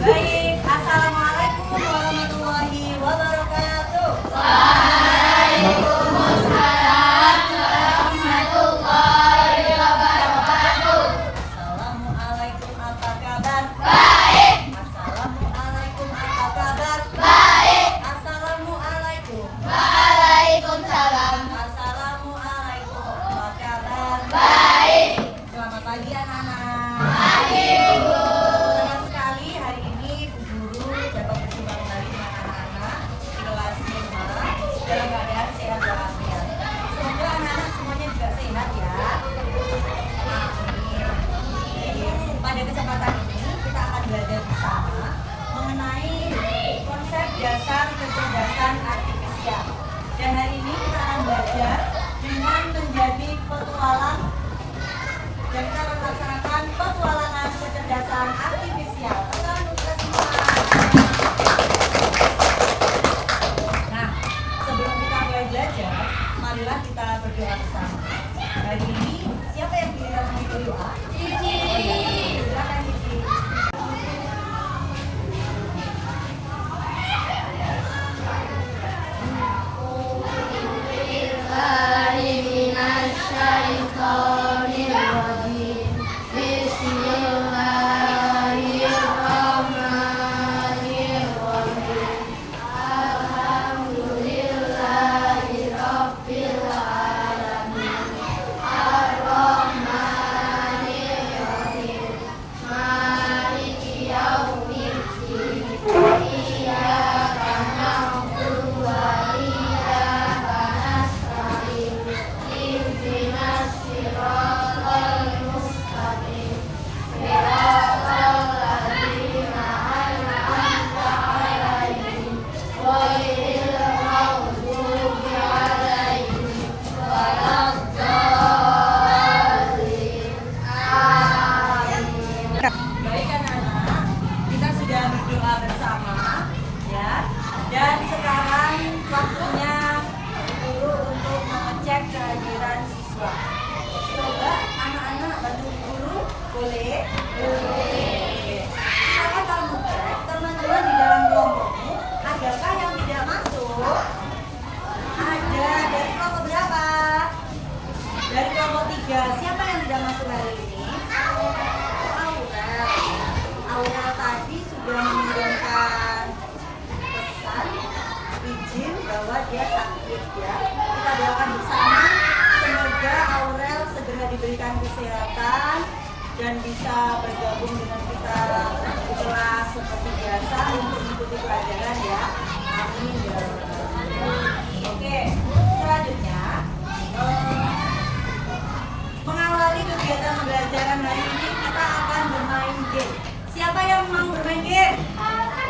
Baik, Assalamualaikum warahmatullahi wabarakatuh. Waalaikumsalam warahmatullahi wabarakatuh. Assalamualaikum, apa kabar? Baik. Assalamualaikum, apa kabar? Baik. Assalamualaikum. Waalaikumsalam. Assalamualaikum, apa kabar? Baik. Selamat pagi anak-anak. Pagi, Bu. Senang sekali hari ini Bu Guru dapat berjumpa kembali dengan anak-anak di kelas 5 dalam keadaan sehat walafiat. Semoga anak-anak semuanya juga sehat ya. Amin. Pada kesempatan ini kita akan belajar bersama mengenai konsep dasar kecerdasan artifisial. Dan hari ini kita akan belajar dengan menjadi petualang dan kita akan melaksanakan petualangan kecerdasan artifisial. Kita semua. Nah, sebelum kita mulai belajar, marilah kita berdoa bersama. Hari ini siapa yang giliran mengikuti doa? Cici. Silakan Cici. Billahi minasyaitonir rajim. Bismillahirrahmanirrahim. Alhamdulillahi rabbil alamin. Ar-Rahmanir Rahim. Maliki yaumiddin. Iyyaka na'budu wa iyyaka nasta'in. Ihdinas siratal mustaqim. Siratal ladzina an'amta 'alaihim ghairil maghdubi 'alaihim waladdallin. Amin. Baik anak-anak, kita sudah berdoa bersama ya. Dan sekarang waktunya guru untuk mengecek kehadiran siswa. Coba anak-anak bantu guru, boleh? Boleh. Silakan kamu cek teman-teman di dalam kelompokmu, adakah yang tidak masuk? Ada. Dari kelompok berapa? Dari kelompok 3. Siapa yang tidak masuk hari ini? Aurel. Aurel tadi sudah mengirimkan pesan izin bahwa dia sakit ya. Kita doakan bersama semoga Aurel segera diberikan kesehatan dan bisa bergabung dengan kita di kelas seperti biasa untuk mengikuti pelajaran ya. Amin ya Rabbal Alamin. Oke, selanjutnya mengawali kegiatan pembelajaran hari ini kita akan bermain game. Siapa yang mau bermain game? Oke.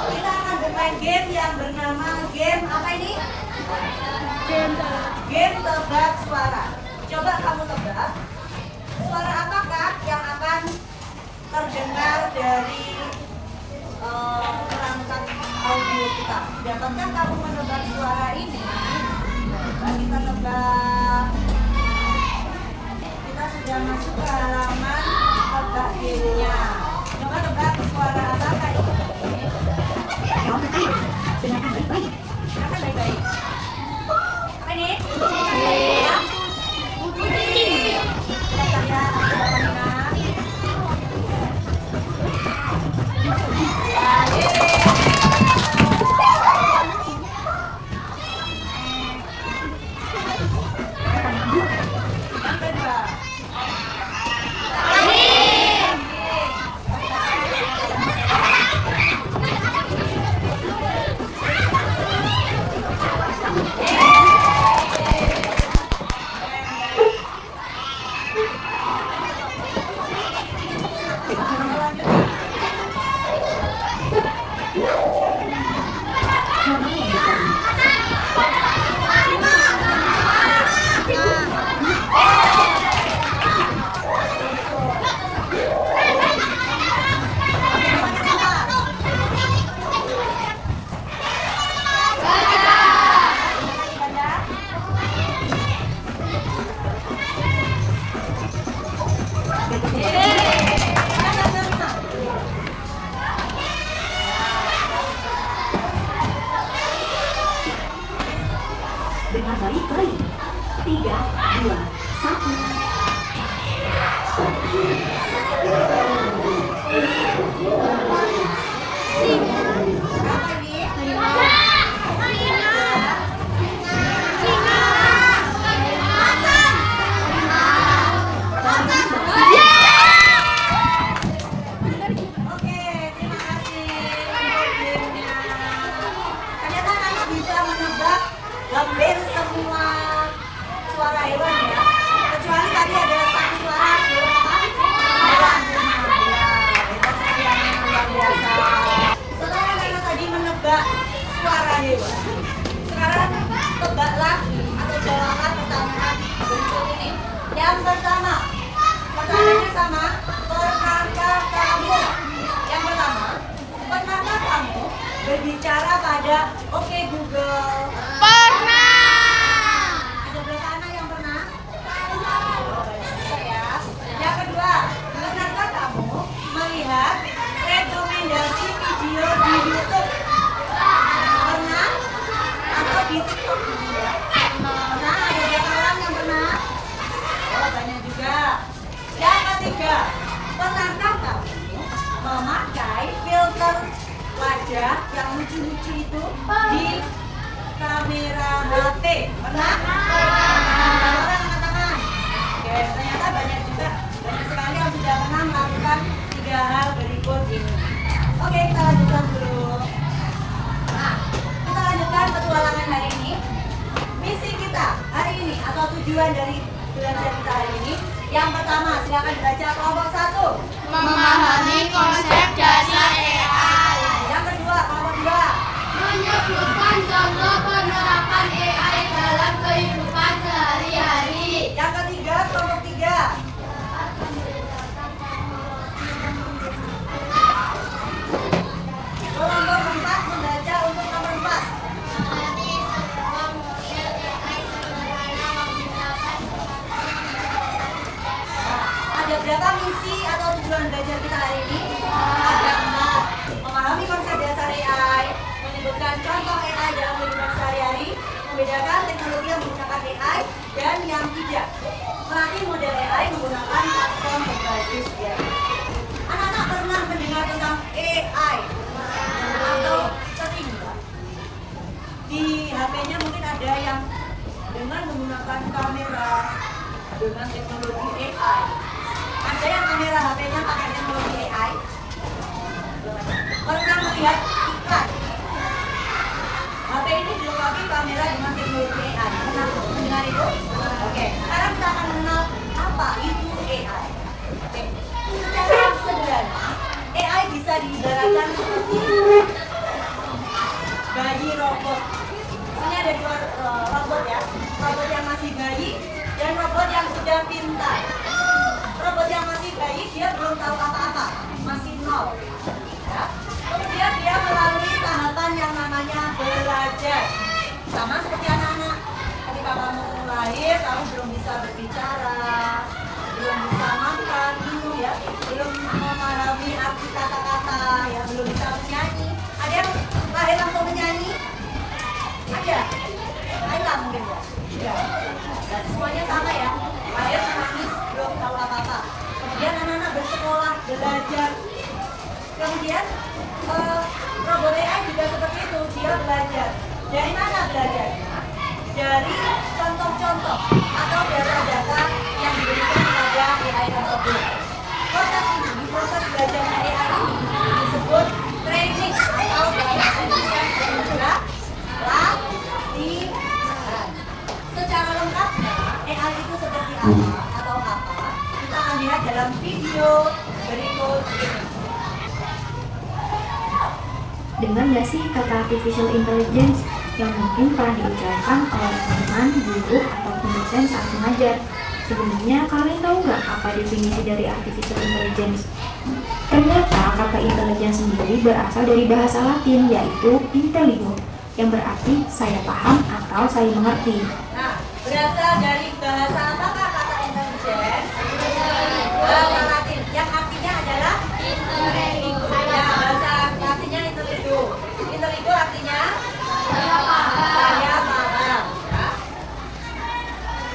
Kita akan bermain game yang bernama game apa ini? Game tebak suara. Coba kamu tebak. Suara apakah yang akan terdengar dari perangkat audio kita? Dapatkah kamu menebak suara ini? Coba kita tebak. Kita sudah masuk ke halaman tebak gamenya. Coba tebak suara apakah ini? Silakan baik-baik. Apa ini? Ya. Kita lihat apa ada Oke Google? Pernah. Ada berapa anak yang pernah? Oh, banyak juga ya. Yang kedua, pernahkah kamu melihat rekomendasi video di YouTube? Pernah? Atau di TikTok ya? Pernah? Ada berapa orang yang pernah? Oh, banyak juga. Yang ketiga, pernahkah kamu memakai filter wajah yang lucu-lucu itu di kamera HP? Pernah? Orang angkat tangan. Oke, ternyata banyak juga, banyak sekali yang sudah pernah melakukan 3 hal berikut ini. Oke, kita lanjutkan dulu. Nah, kita lanjutkan petualangan hari ini. Misi kita hari ini atau tujuan dari belajar kita hari ini. Yang pertama, silakan dibaca kelompok 1. Memahami konsep dasar AI. Yang kedua, kelompok 2. Menyebutkan contoh penerapan AI dalam kehidupan sehari-hari. Yang ketiga, kelompok 3. Kelompok 4 membaca untuk nomor 4. Ada berapa misi atau tujuan belajar kita hari ini? Ada 4. Memahami konsep dasar AI, menyebutkan contoh AI dalam kehidupan sehari-hari, membedakan teknologi yang menggunakan AI, dan yang tidak, melatih model AI menggunakan platform berbasis AI. Anak-anak pernah mendengar tentang AI atau sering nggak? Di HP-nya mungkin ada yang dengan menggunakan kamera dengan teknologi AI. Ada yang kamera HP-nya pakai teknologi AI? Pernah melihat iklan? HP ini dilengkapi kamera dengan teknologi AI. Pernah mendengar itu? Oke, sekarang kita akan mengenal apa itu AI. Oke, secara sederhana, AI bisa diibaratkan seperti bayi robot. Ini ada 2 robot ya, robot yang masih bayi dan robot yang sudah pintar. Robot yang masih bayi dia belum tahu apa-apa, masih nol. Ya. Kemudian dia melalui tahapan yang namanya belajar. Sama seperti anak-anak. Ketika kamu lahir, kamu belum bisa berbicara, belum bisa makan, minum ya, belum memahami arti kata-kata, ya, belum bisa menyanyi. Ada yang lahir langsung menyanyi? Ada? Ada mungkin ya? Tidak. Dan semuanya sama ya. Lahir menangis, belum tahu apa-apa. Kemudian anak-anak bersekolah, belajar. Kemudian robot AI juga seperti itu, dia belajar. Dari mana belajarnya? Dari contoh-contoh atau data-data yang diberikan kepada AI tersebut. Proses ini, proses belajarnya AI ini disebut training atau bahasa Indonesia juga latihan. Secara lengkapnya, AI itu seperti apa atau apa? Kita akan lihat dalam video berikut ini. Dengar nggak sih kata artificial intelligence yang mungkin pernah diucapkan oleh teman, guru, ataupun dosen saat mengajar? Sebenarnya kalian tahu nggak apa definisi dari artificial intelligence? Ternyata kata intelligence sendiri berasal dari bahasa Latin, yaitu intelligo, yang berarti saya paham atau saya mengerti. Nah, berasal dari bahasa apakah kata intelligence? Bahasa Latin yang artinya adalah intelligo. Ya, bahasa Latinnya intelligo. Intelligo artinya saya paham. Ya.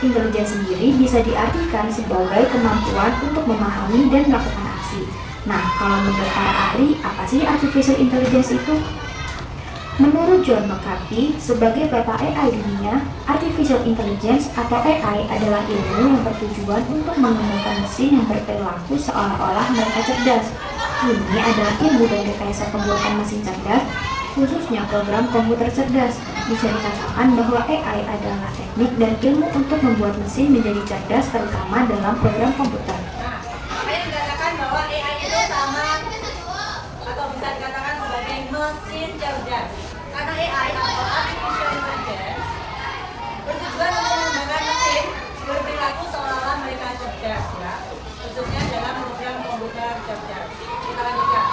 Intelijen sendiri bisa diartikan sebagai kemampuan untuk memahami dan melakukan aksi. Nah, kalau menurut para ahli, apa sih artificial intelligence itu? Menurut John McCarthy, sebagai bapak AI dunia, artificial intelligence atau AI adalah ilmu yang bertujuan untuk mengembangkan mesin yang berperilaku seolah-olah mereka cerdas. Ini adalah ilmu dan rekayasa pembuatan mesin cerdas, khususnya program komputer cerdas. Bisa dikatakan bahwa AI adalah teknik dan ilmu untuk membuat mesin menjadi cerdas, terutama dalam program komputer. Nah, makanya dikatakan bahwa AI itu sama atau bisa dikatakan sebagai mesin cerdas. Karena AI atau artificial intelligence bertujuan untuk mengembangkan mesin berperilaku seolah-olah mereka cerdas, ya, khususnya dalam program komputer cerdas. Kita lanjutkan.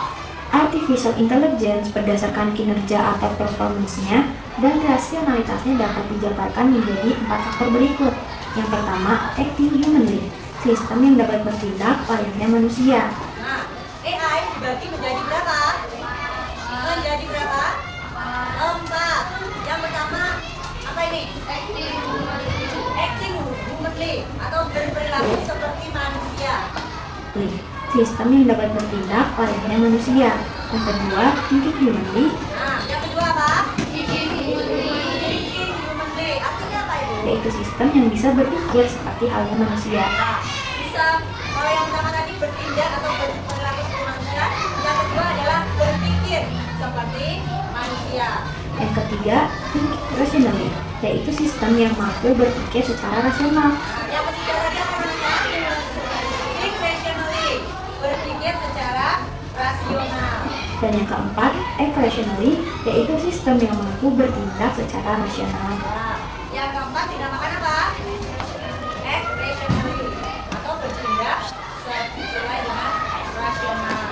Artificial intelligence berdasarkan kinerja atau performance-nya dan rasionalitasnya dapat dijabarkan menjadi 4 faktor berikut. Yang pertama, acting humanly, sistem yang dapat bertindak layaknya manusia. Nah, AI dibagi menjadi berapa? Menjadi berapa? 4. Yang pertama, apa ini? Acting humanly atau berperilaku seperti manusia. Sistem yang dapat bertindak layaknya manusia. Yang kedua, thinking humanly, Nah, yang kedua apa? Thinking humanly. Artinya apa itu? yaitu sistem yang bisa berpikir seperti halnya manusia. Nah, bisa kalau yang pertama tadi bertindak atau berperilaku seperti manusia. Yang kedua adalah berpikir seperti manusia. Yang ketiga, think rationally, yaitu sistem yang mampu berpikir secara rasional. Nah, yang ketiga tadi apa namanya? Think rationally. Berpikir secara rasional. Dan yang keempat, act rationally, yaitu sistem yang mampu bertindak secara rasional. Nah, yang keempat dinamakan apa? Act rationally atau bertindak sesuai dengan rasional.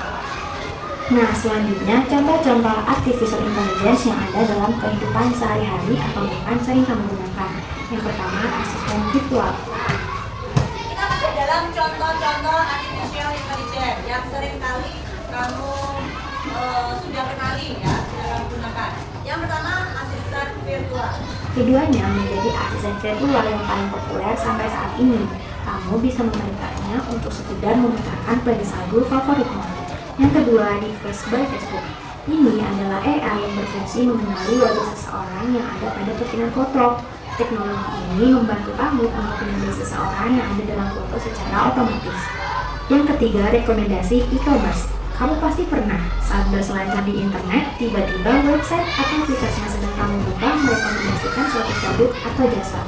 Nah, selanjutnya contoh-contoh artificial intelligence yang ada dalam kehidupan sehari-hari atau bahkan sering kamu gunakan. Yang pertama, asisten virtual. Kita masuk dalam contoh-contoh artificial intelligence yang sering kali kamu sudah kenali ya, sudah kamu gunakan. Yang pertama, asisten virtual. Keduanya menjadi asisten virtual yang paling populer sampai saat ini. Kamu bisa memerintahnya untuk sekedar memutarkan playlist lagu favoritmu. Yang kedua, di Face by Facebook. Ini adalah AI yang berfungsi mengenali wajah seseorang yang ada pada postingan foto. Teknologi ini membantu kamu untuk mengenali seseorang yang ada dalam foto secara otomatis. Yang ketiga, rekomendasi e-commerce. Kamu pasti pernah saat berselancar di internet, tiba-tiba website atau aplikasi yang sedang kamu buka merekomendasikan suatu produk atau jasa.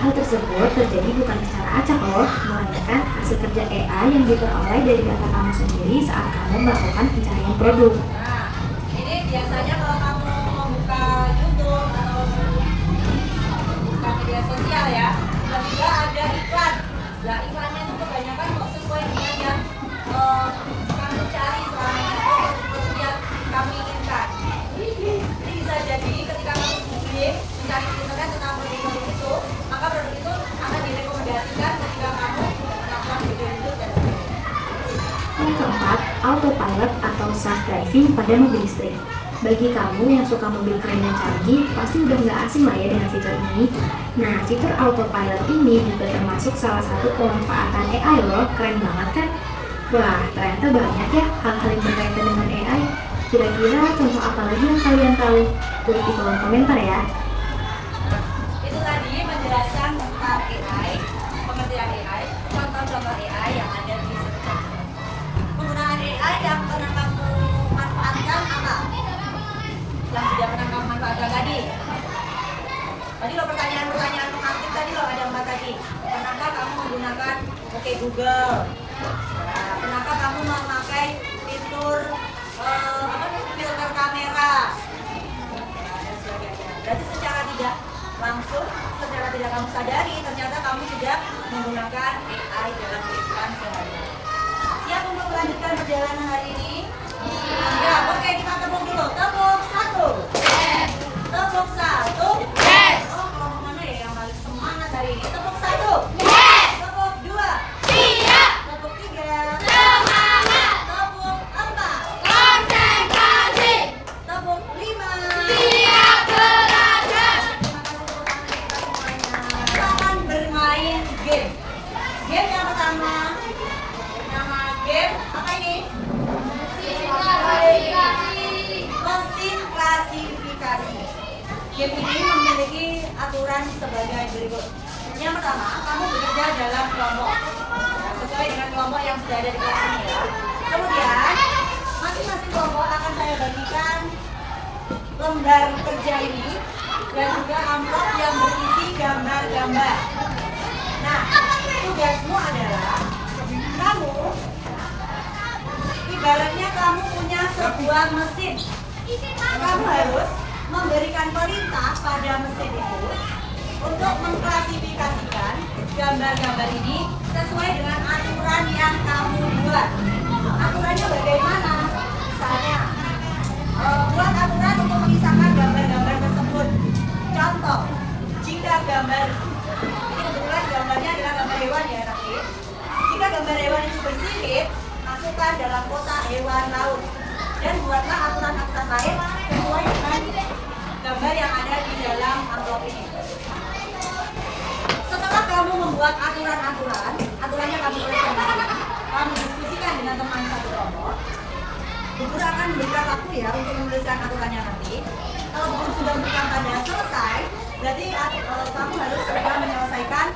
Hal tersebut terjadi bukan secara acak loh, melainkan hasil kerja AI yang diperoleh dari data kamu sendiri saat kamu melakukan pencarian produk. Nah, ini biasanya kalau kamu membuka YouTube atau membuka media sosial ya, tiba-tiba ada iklan. Nah, iklannya itu kebanyakan kok sesuai dengan yang kamu cari selama ini, produk yang kamu inginkan. Ini bisa jadi ketika kamu googling, mencari di internet tentang produk itu, maka produk itu akan direkomendasikan ketika kamu melakukan video itu dan sebagainya. Yang keempat, autopilot atau self-driving pada mobil listrik. Bagi kamu yang suka mobil keren dan canggih, pasti udah nggak asing lah ya dengan fitur ini. Nah, fitur autopilot ini juga termasuk salah satu pemanfaatan AI loh, keren banget kan? Wah, ternyata banyak ya hal-hal yang berkaitan dengan AI. Kira-kira contoh apa lagi yang kalian tahu? Tulis di kolom komentar ya. Itu tadi menjelaskan tentang AI, pengertian AI, contoh-contoh AI yang ada di sekitar. Penggunaan AI yang pernah kamu manfaatkan apa? Yang tidak pernah kamu manfaatkan tadi. Tadi lo pertanyaan-pertanyaan pengantin tadi lo ada 4 tadi. Pernahkah kamu menggunakan Oke Google? Nah, pernahkah kamu memakai fitur filter kamera? Dan sebagainya. Berarti secara tidak langsung, secara tidak kamu sadari, ternyata kamu sudah menggunakan AI dalam kehidupan sehari-hari. Siap untuk melanjutkan perjalanan hari ini? Ya, oke, kita tepuk dulu. Tepuk 1. Tepuk 1. Yes. Oh, kelompok mana ya yang paling semangat hari ini? Tepuk 1. Yes. Tepuk 2. Siap. Tepuk 3. Semangat. Tepuk 4. Konsentrasi. Tepuk 5. Siap belajar. Terima kasih tepuk tangan kita semuanya. Kita akan bermain game. Game yang pertama, nama game apa ini? Mesin klasifikasi. Game ini memiliki aturan sebagai berikut. Yang pertama, kamu bekerja dalam kelompok. Ya, sesuai dengan kelompok yang sudah ada di kelas ini ya. Kemudian, masing-masing kelompok akan saya bagikan lembar kerja ini dan juga amplop yang berisi gambar-gambar. Nah, tugasmu adalah kamu ibaratnya kamu punya sebuah mesin. Kamu harus memberikan perintah pada mesin itu untuk mengklasifikasikan gambar-gambar ini sesuai dengan aturan yang kamu buat. Aturannya bagaimana? Misalnya, belahan tahun. Dan buatlah aturan-aturan lain sesuai dengan gambar yang ada di dalam amplop ini. Setelah kamu membuat aturannya kamu tuliskan di sini. Kamu diskusikan dengan teman satu kelompok. Guru akan memberikan waktu ya untuk menuliskan aturannya nanti. Kalau guru sudah memberikan tanda selesai, berarti kamu harus segera menyelesaikan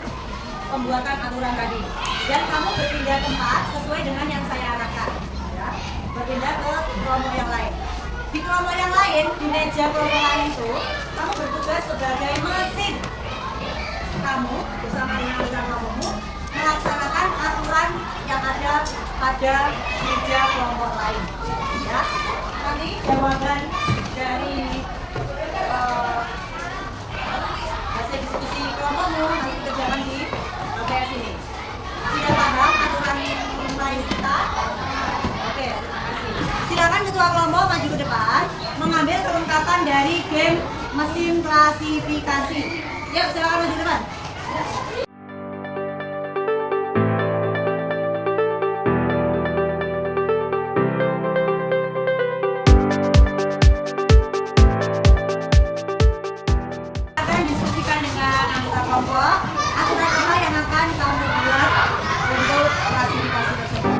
pembuatan aturan tadi. Dan kamu berpindah tempat sesuai dengan yang saya arahkan. Ya. Berpindah ke kelompok yang lain. Di kelompok yang lain, di meja kelompok lain itu, kamu bertugas sebagai mesin. Kamu bersama dengan anggota kelompokmu melaksanakan aturan yang ada pada meja kelompok lain. Ya, nanti jawaban dari hasil diskusi kelompokmu nanti dikerjakan di PS ini. Sudah paham aturan lain kita? Oke, terima kasih. Silakan ketua kelompok maju ke depan mengambil kelengkapan dari game mesin klasifikasi. Yuk, silakan maju ke depan. Akan diskusikan dengan anggota kelompok aturan apa yang akan kamu buat untuk klasifikasi tersebut.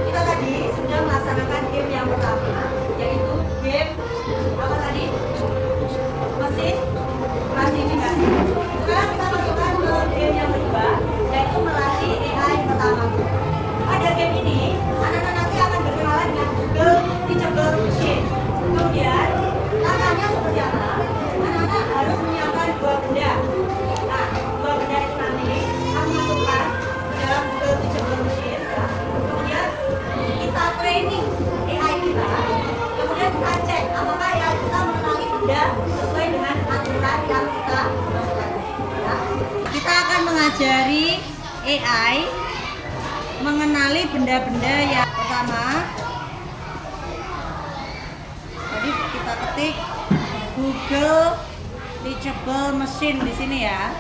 Kita tadi sudah melaksanakan game yang pertama, yaitu game apa tadi? Mesin klasifikasi. Sekarang kita masukkan ke game yang kedua, yaitu melatih AI pertama. Pada game ini, anak-anak nanti akan berkenalan dengan Google Teachable Machine. Kemudian, langkahnya seperti apa? Anak-anak harus menyiapkan dua benda. Nah, dua benda itu nanti akan masukkan ke dalam Google Teachable Machine. Ya. Kemudian kita training AI kita, kemudian kita cek apakah yang kita mengenali benda sesuai dengan aturan yang kita masukkan. Ya. Kita akan mengajari AI mengenali benda-benda yang pertama. Tadi kita ketik Google Teachable Machine di sini ya.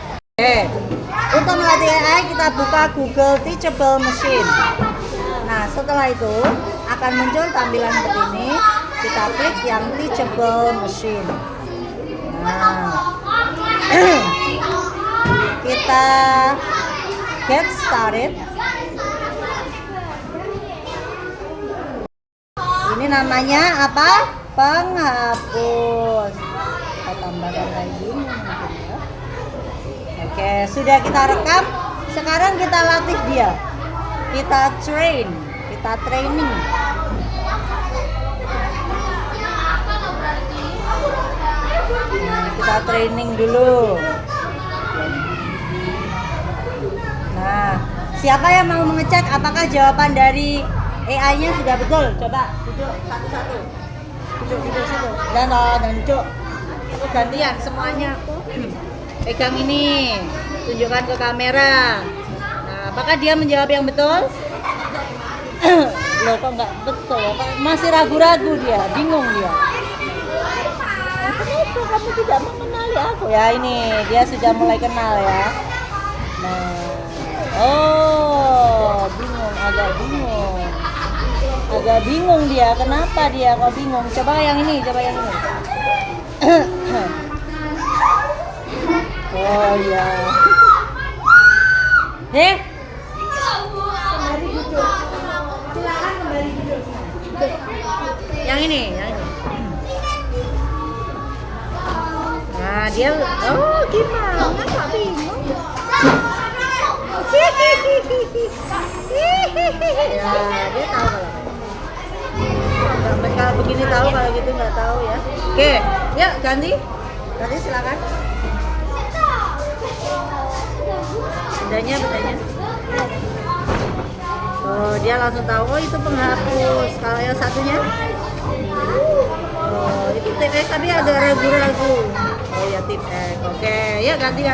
Untuk melatih AI kita buka Google Teachable Machine. Nah, setelah itu akan muncul tampilan seperti ini. Kita klik yang Teachable Machine. Nah, kita get started. Ini namanya apa? Penghapus. Kita tambahkan kayak gini mungkin ya. Oke, sudah kita rekam. Sekarang kita latih dia. Kita training. Nah, kita training dulu. Nah, siapa yang mau mengecek apakah jawaban dari AI-nya sudah betul? Coba duduk satu-satu. Duduk situ. Dan duduk. Itu gantian semuanya. Pegang ini. Tunjukkan ke kamera. Nah, apakah dia menjawab yang betul? Loh, kok nggak betul? Masih ragu-ragu dia, bingung dia. Kenapa kamu tidak mengenali aku? Ya ini, dia sudah mulai kenal ya. Nah, oh, agak bingung dia. Kenapa dia kok bingung? Coba yang ini. Oh ya. Kembali duduk. Silakan kembali duduk. Yang ini. Nah, dia gimana? Kok bingung? Ya, dia tahu kalau Kalau begini tahu, kalau gitu nggak tahu ya. Oke, ya ganti silakan. Bedanya. Oh, dia langsung tahu. Oh, itu penghapus. Kalau yang satunya? Oh, itu tip X tapi agak ragu-ragu. Oh ya, tip X. Oke, ya ganti.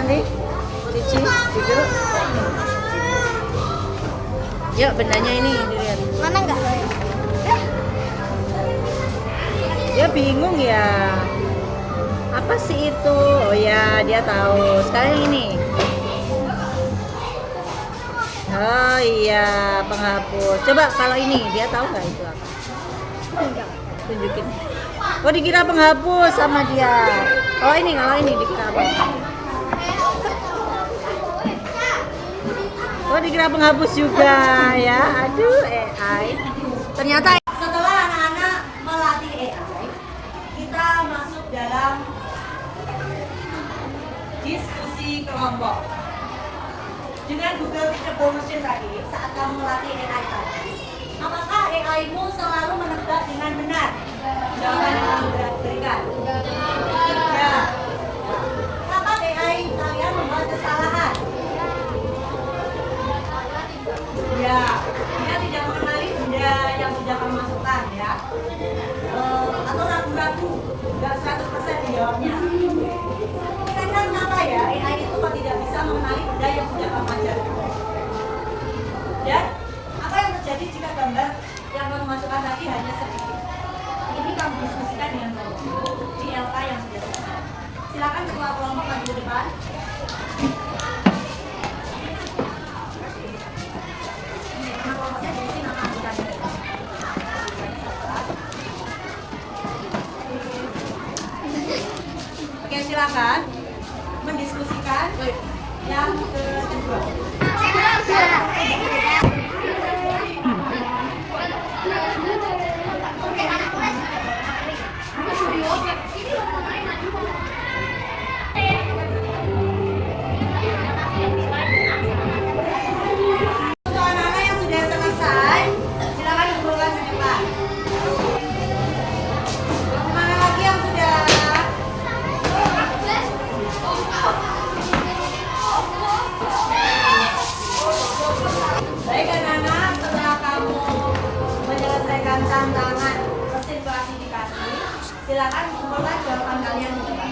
Cici, duduk. Yuk, bendanya ini dilihat. Mana enggak? Dia bingung ya. Apa sih itu? Oh ya, dia tahu. Sekarang ini. Oh iya, penghapus. Coba kalau ini, dia tahu nggak itu apa? Tunjukin. Oh, dikira penghapus sama dia. Kalau ini dikira apa? Oh, dikira penghapus juga ya. Aduh, AI. Ternyata setelah anak-anak melatih AI, kita masuk dalam diskusi kelompok. Dengan Google Teacher Machine tadi, saat kamu melatih AI tadi, apakah AI-mu selalu menebak dengan benar jawaban yang kamu berikan? Tidak. Kapan AI kalian membuat kesalahan? Ya, dia tidak mengenali benda yang sudah kamu masukkan ya. Atau ragu-ragu, nggak 100% dijawabnya. Kira-kira kenapa ya AI itu kok tidak bisa mengenali benda yang sudah kamu ajarkan? Dan apa yang terjadi jika gambar yang kamu masukkan tadi hanya sedikit? Ini kamu diskusikan dengan kelompok di LK yang sudah selesai. Silakan ketua kelompok maju ke depan. Nama kelompoknya di sini, nama anggotanya. Oke, silakan mendiskusikan yang kedua. Untuk anak-anak yang sudah selesai, silakan kumpulkan di depan. Mana lagi yang sudah? Baik anak-anak, setelah kamu menyelesaikan tantangan mesin klasifikasi, silakan kumpulkan jawaban kalian di depan.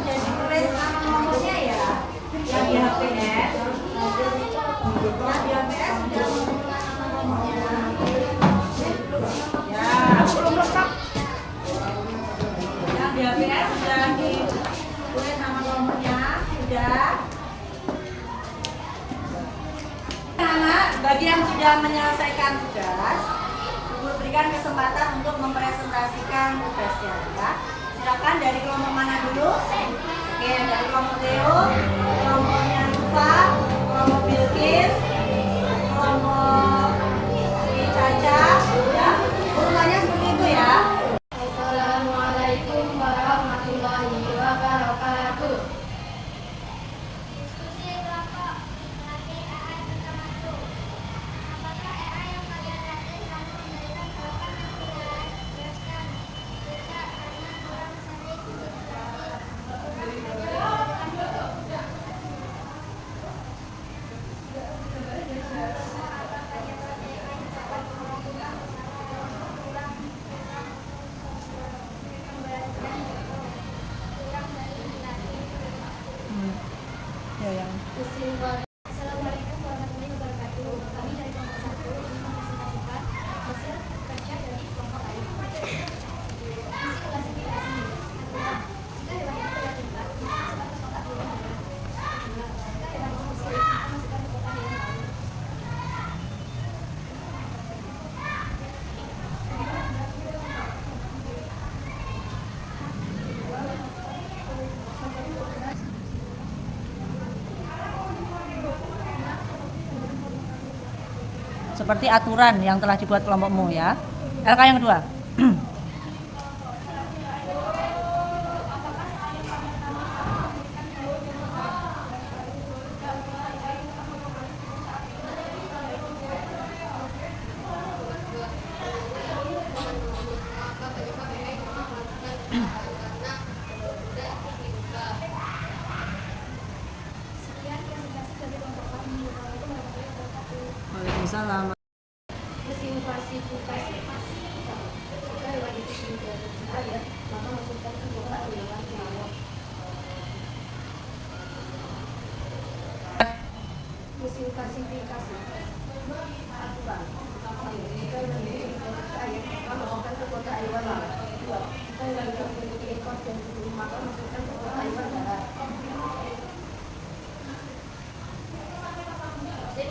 Jadi tulis nama nomornya ya, yang di HPS. Yang di HPS sudah mengumpulkan nama nomornya. Ya, belum lengkap. Yang di HPS sudah ditulis nama nomornya, sudah. Anak, bagi yang sudah menyelesaikan tugas, Guru berikan kesempatan untuk mempresentasikan tugasnya ya. Silakan dari kelompok mana dulu? Oke, dari kelompok Theo, kelompoknya Nufa, kelompok Bilkis, kelompok Caca, ya. Urutannya seperti itu ya. Assalamualaikum warahmatullahi wabarakatuh. Assalamualaikum warahmatullahi wabarakatuh. Kami dari kelompok 1 ingin mempresentasikan hasil kerja dari kelompok lain. Hasil klasifikasi adalah jika hewan itu terlibat, masukkan ke kotak hewan lain. Jika hewan itu miskin, masukkan ke kotak hewan lain. Seperti aturan yang telah dibuat kelompokmu ya. LK yang kedua. ayat, maka masukkan ke kotak di dalam mawar. Mesin klasifikasi aturan. Jika memiliki ayat, maka masukkan ke kotak hewan laut. 2. Jika yang tidak memiliki ekor dan tubuh, maka masukkan ke kotak hewan darat. Mesin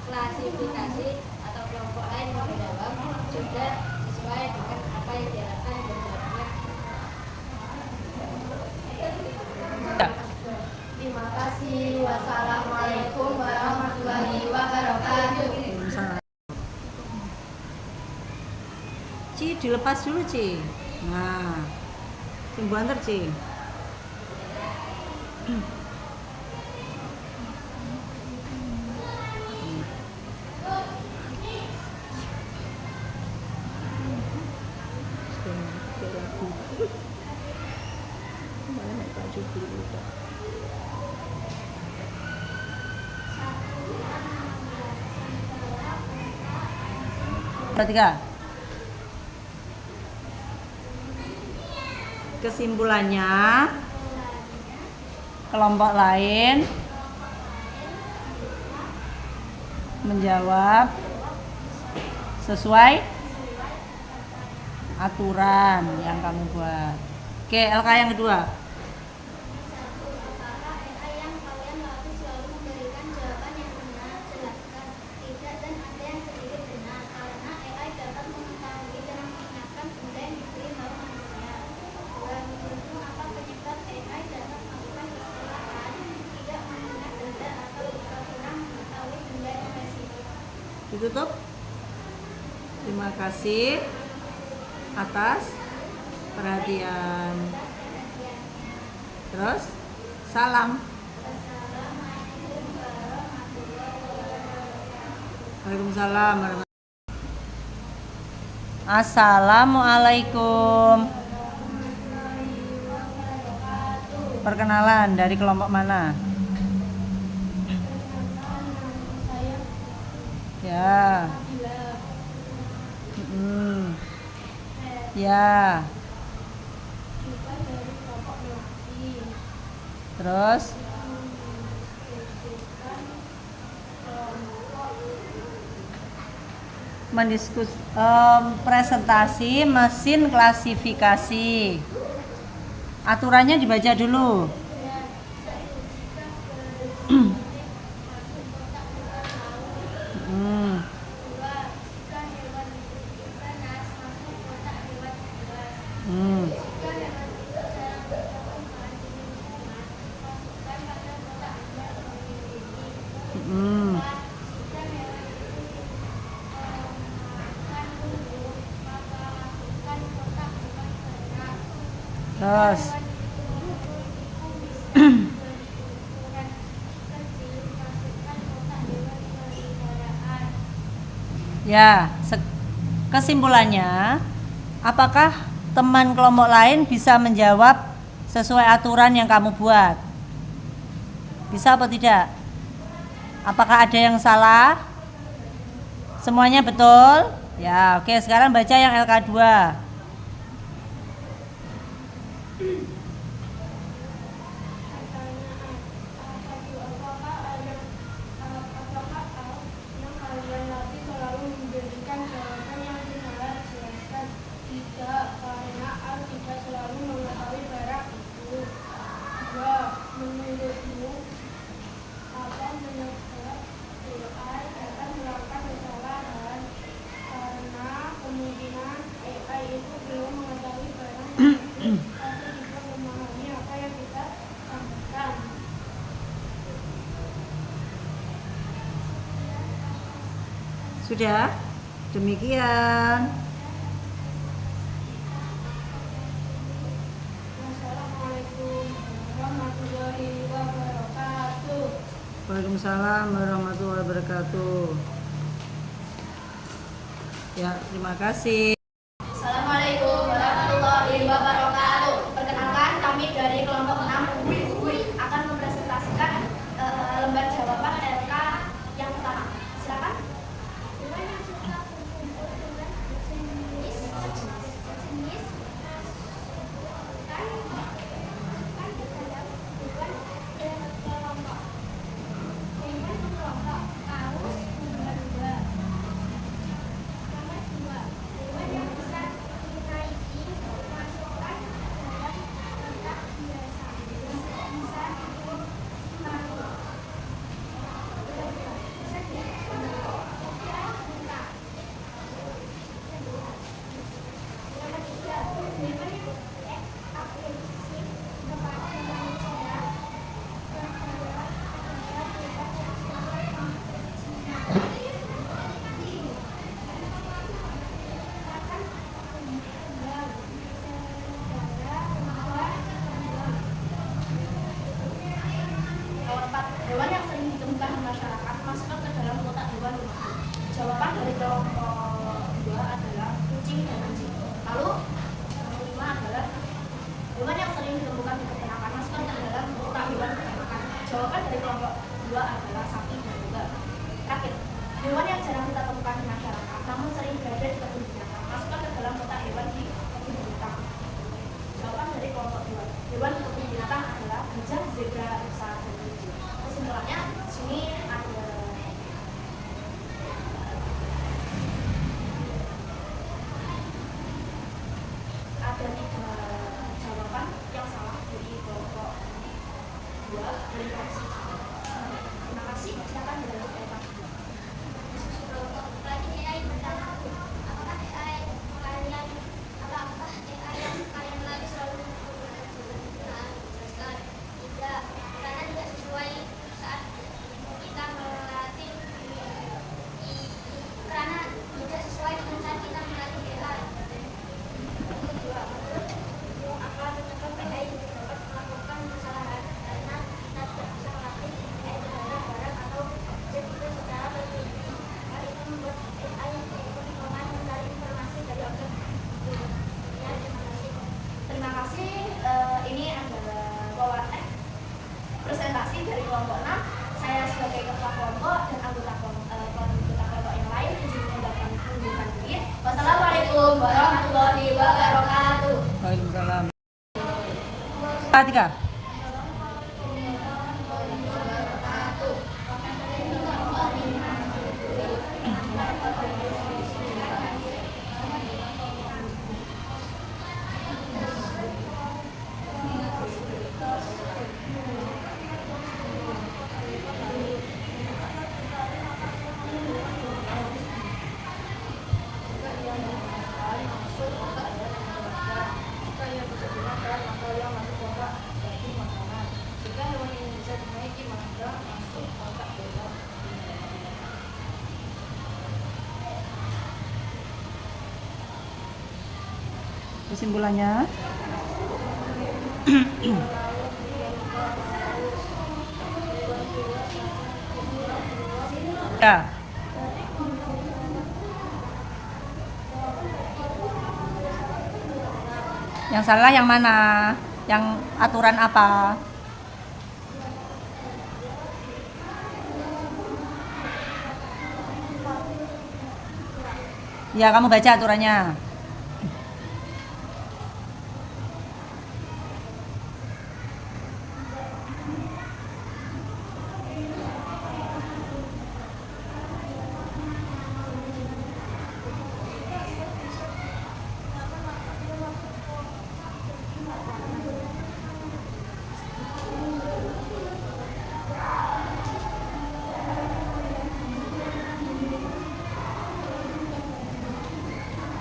klasifikasi atau kelompok lain yang menjawab sudah sesuai dengan apa yang diharapkan berjawabnya. Terima kasih. Wassalamualaikum warahmatullahi wabarakatuh. Ci, dilepas dulu, Ci. Nah, tunggu antar, Ci. Tiga. Kesimpulannya, kelompok lain menjawab sesuai aturan yang kamu buat. Oke, LK yang kedua. Apakah AI yang kalian latih selalu memberikan jawaban yang benar? Jelaskan. Tidak dan ada yang sedikit benar, karena AI dapat mengetahui dan mengingatkan benda yang diberi tahu manusia. 2. Menurutmu apa penyebab AI dapat melakukan kesalahan, tidak mengingat benda atau kurang mengetahui benda yang spesifik? Ditutup. Terima kasih atas perhatian. Terus salam. Waalaikumsalam warahmatullahi wabarakatuh. Assalamualaikum. Perkenalan, dari kelompok mana? Ya. Ya. Juga dari kelompok Novi. Terus presentasi mesin klasifikasi. Aturannya dibaca dulu. Terus ya, kesimpulannya, apakah teman kelompok lain bisa menjawab sesuai aturan yang kamu buat? Bisa atau tidak? Apakah ada yang salah? Semuanya betul? Ya, oke, sekarang baca yang LK2. Sudah? Demikian. Wassalamualaikum warahmatullahi wabarakatuh. Waalaikumsalam warahmatullahi wabarakatuh. Ya, terima kasih. Assalamualaikum warahmatullahi wabarakatuh. Perkenalkan, kami dari kelompok 6 UI akan mempresentasikan lembar jawaban LK yang pertama. Silakan. Hewan yang suka berkumpul dengan jenis kedua adalah sapi dan tunggal. Terakhir, hewan yang jarang kita temukan di masyarakat, namun sering berada di kebun binatang. Masukkan ke dalam kotak hewan di kebun binatang. Jawaban dari kelompok 2. Hewan di kebun binatang adalah gajah, zebra, rusa, dan kelinci. Kesimpulannya, di sini ada 3 jawaban yang salah dari kelompok 2 dari fraksi. Terima kasih. Silakan dilanjut Eva. Lagi AI pertama, apakah AI yang kalian lagi selalu menggunakan? Jelaskan. Tidak, karena tidak sesuai saat kita melatih. Karena tidak sesuai dengan saat kita melatih AI. Kedua, menurut akal tetap AI dapat melakukan kesalahan karena kita tidak bisa melatih AI terhadap barang atau objek itu secara berlebihan. Hal itu membuat AI kebingungan mencari informasi dari objek itu. Ya, terima kasih. Terima kasih. Ini adalah presentasi dari kelompok 6. Saya sebagai ketua kelompok dan anggota kelompok yang lain izin mengundurkan diri. Wassalamualaikum warahmatullahi wabarakatuh. Waalaikumsalam. Tiga. Kesimpulannya, ya. Yang salah yang mana? Yang aturan apa? Ya, kamu baca aturannya.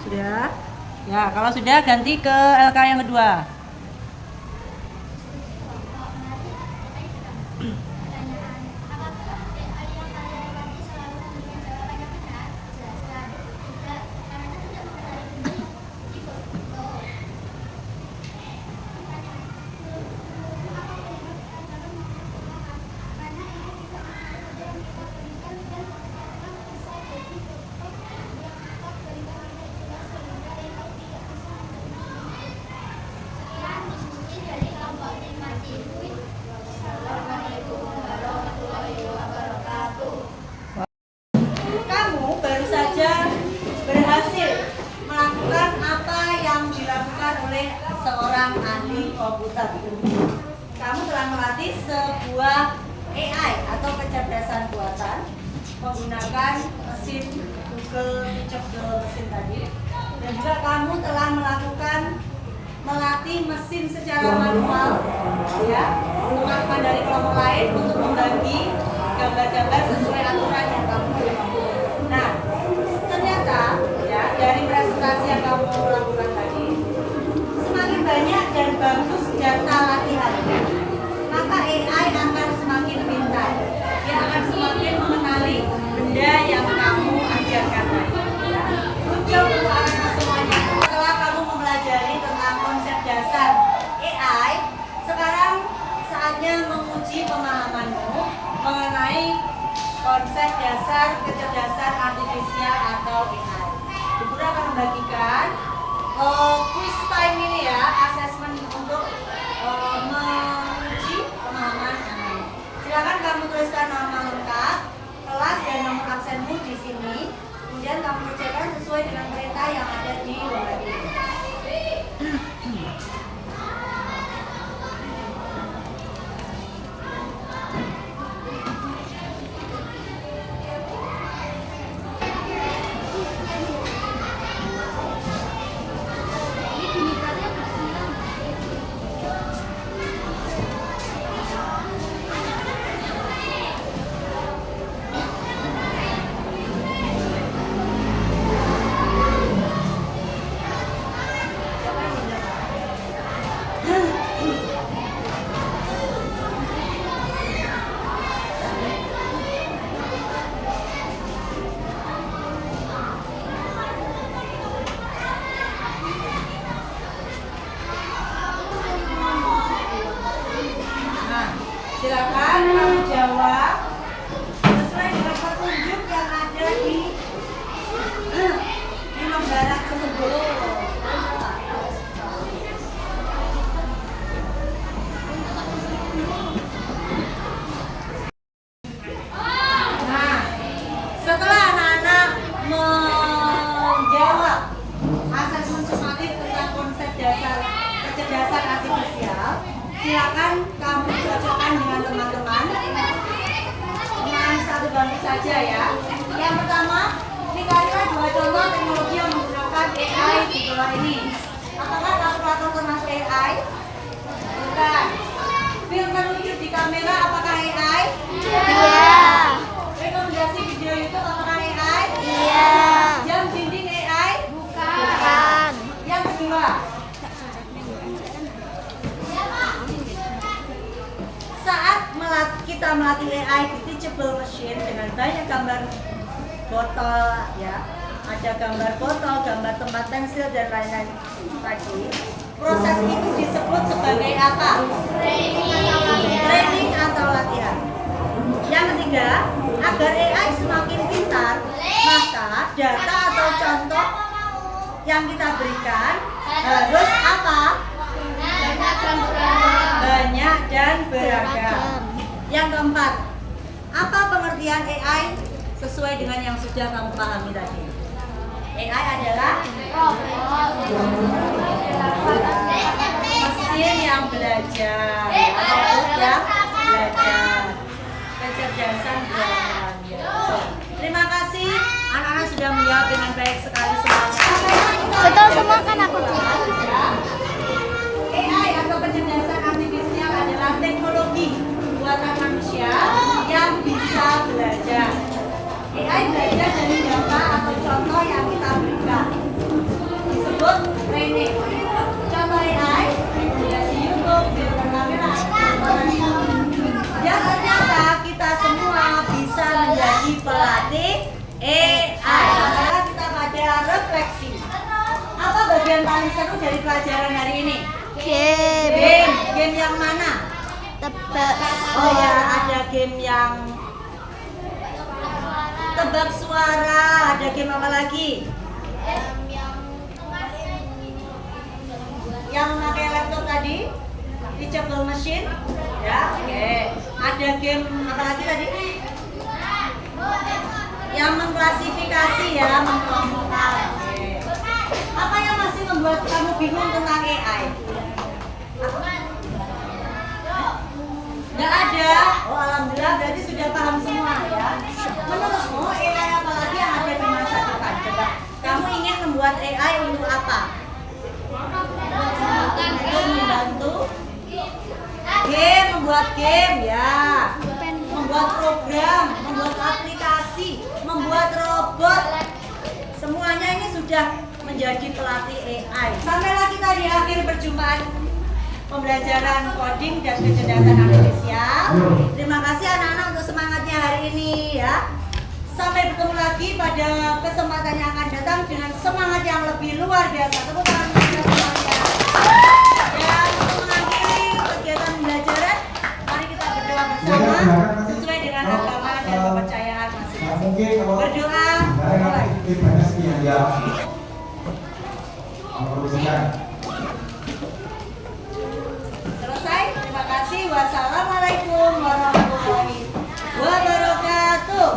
Sudah? Ya, kalau sudah ganti ke LK yang kedua. Pertanyaan, apakah AI yang kalian latih selalu memberikan jawaban yang benar? Jelaskan. Tidak, karena tidak mengenali bentuk uji foto. Pertanyaan, apa penyebab AI dapat memperkirakan? Karena AI tidak mengenali yang kita berikan dan bahkan bisa jadi bentuk yang kita berikan tidak jelas sehingga AI tidak bisa menerima bentuk. Sekian diskusi dari kelompok 5C. Assalamualaikum warahmatullahi wabarakatuh. Kamu baru saja berhasil melakukan apa yang dilakukan oleh seorang ahli komputer. Kamu telah melatih sebuah AI atau kecerdasan buatan menggunakan mesin Google Picture mesin tadi, dan juga kamu telah melatih mesin secara manual, ya, teman-teman dari kelompok lain untuk membagi gambar-gambar sesuai aturan yang kamu buat. Nah, ternyata ya dari presentasi yang kamu lakukan tadi, semakin banyak dan bagus data latihannya, maka AI akan semakin pintar. Dia akan semakin mengenali benda yang kamu ajarkan tadi. Ya. Untuk semuanya, setelah kamu mempelajari tentang konsep dasar AI, sekarang saatnya menguji pemahamanmu mengenai konsep dasar kecerdasan artifisial atau AI. Ibu akan membagikan quiz time ini ya, assessment untuk menguji pemahaman AI. Silakan kamu tuliskan nama sini. Kemudian kamu kerjakan sesuai dengan perintah yang ada di lembar ini. Silakan kamu jawab sesuai dengan petunjuk yang ada di lembaran tersebut. Nah, setelah anak-anak menjawab asesmen sumatif tentang konsep dasar kecerdasan artifisial, silakan kamu cocokkan dengan teman-teman satu bangku saja ya. Yang pertama, dikalikan 2 contoh teknologi yang menggunakan AI di bawah ini. Apakah kalkulator termasuk AI? Bukan. Filter lucu di kamera apakah AI? Iya. Rekomendasi video YouTube apakah AI? Iya. Jam dinding AI? Bukan. Yang kedua, saat kita melatih AI di teachable machine dengan banyak gambar botol ya, ada gambar botol, gambar tempat pensil dan lain-lain tadi. Proses itu disebut sebagai apa? Training atau latihan. Yang ketiga, agar AI semakin pintar, maka data atau contoh yang kita berikan harus apa? Banyak dan beragam. Yang keempat, apa pengertian AI sesuai dengan yang sudah kamu pahami tadi? AI adalah mesin yang belajar atau yang belajar, kecerdasan buatan. Terima kasih, anak-anak sudah menjawab dengan baik sekali semuanya. Betul semua kan aku AI atau kecerdasan artifisial adalah teknologi buatan manusia yang bisa belajar. AI belajar dari data atau contoh yang kita berikan. Disebut training. Contoh AI, rekomendasi YouTube, filter kamera, yang ternyata kita semua bisa menjadi pelatih AI. Sekarang kita pada refleksi. Apa bagian paling seru dari pelajaran hari ini? Game yang mana? Oh ya, ada game yang tebak suara. Ada game apa lagi? Yang memakai laptop tadi? Teachable machine? Ya, oke. Ada game apa lagi tadi? Yang mengklasifikasi ya, mengkelompokkan. Apa yang masih membuat kamu bingung tentang AI? Nggak ada? Oh alhamdulillah, berarti sudah paham semua ya. Menurutmu AI apa lagi yang ada di masa depan? Coba, kamu ingin membuat AI untuk apa? Untuk membantu game, membuat game ya, membuat program, membuat aplikasi, membuat robot. Semuanya ini sudah menjadi pelatih AI. Sampailah kita di akhir perjumpaan pembelajaran coding dan kecerdasan artifisial. Terima kasih anak-anak untuk semangatnya hari ini ya. Sampai bertemu lagi pada kesempatan yang akan datang dengan semangat yang lebih luar biasa. Tepuk tangan untuk semuanya. Dan untuk mengakhiri kegiatan pembelajaran, mari kita berdoa bersama sesuai dengan agama dan kepercayaan masing-masing. Berdoa. Selesai. Terima kasih. Wassalamualaikum warahmatullahi wabarakatuh.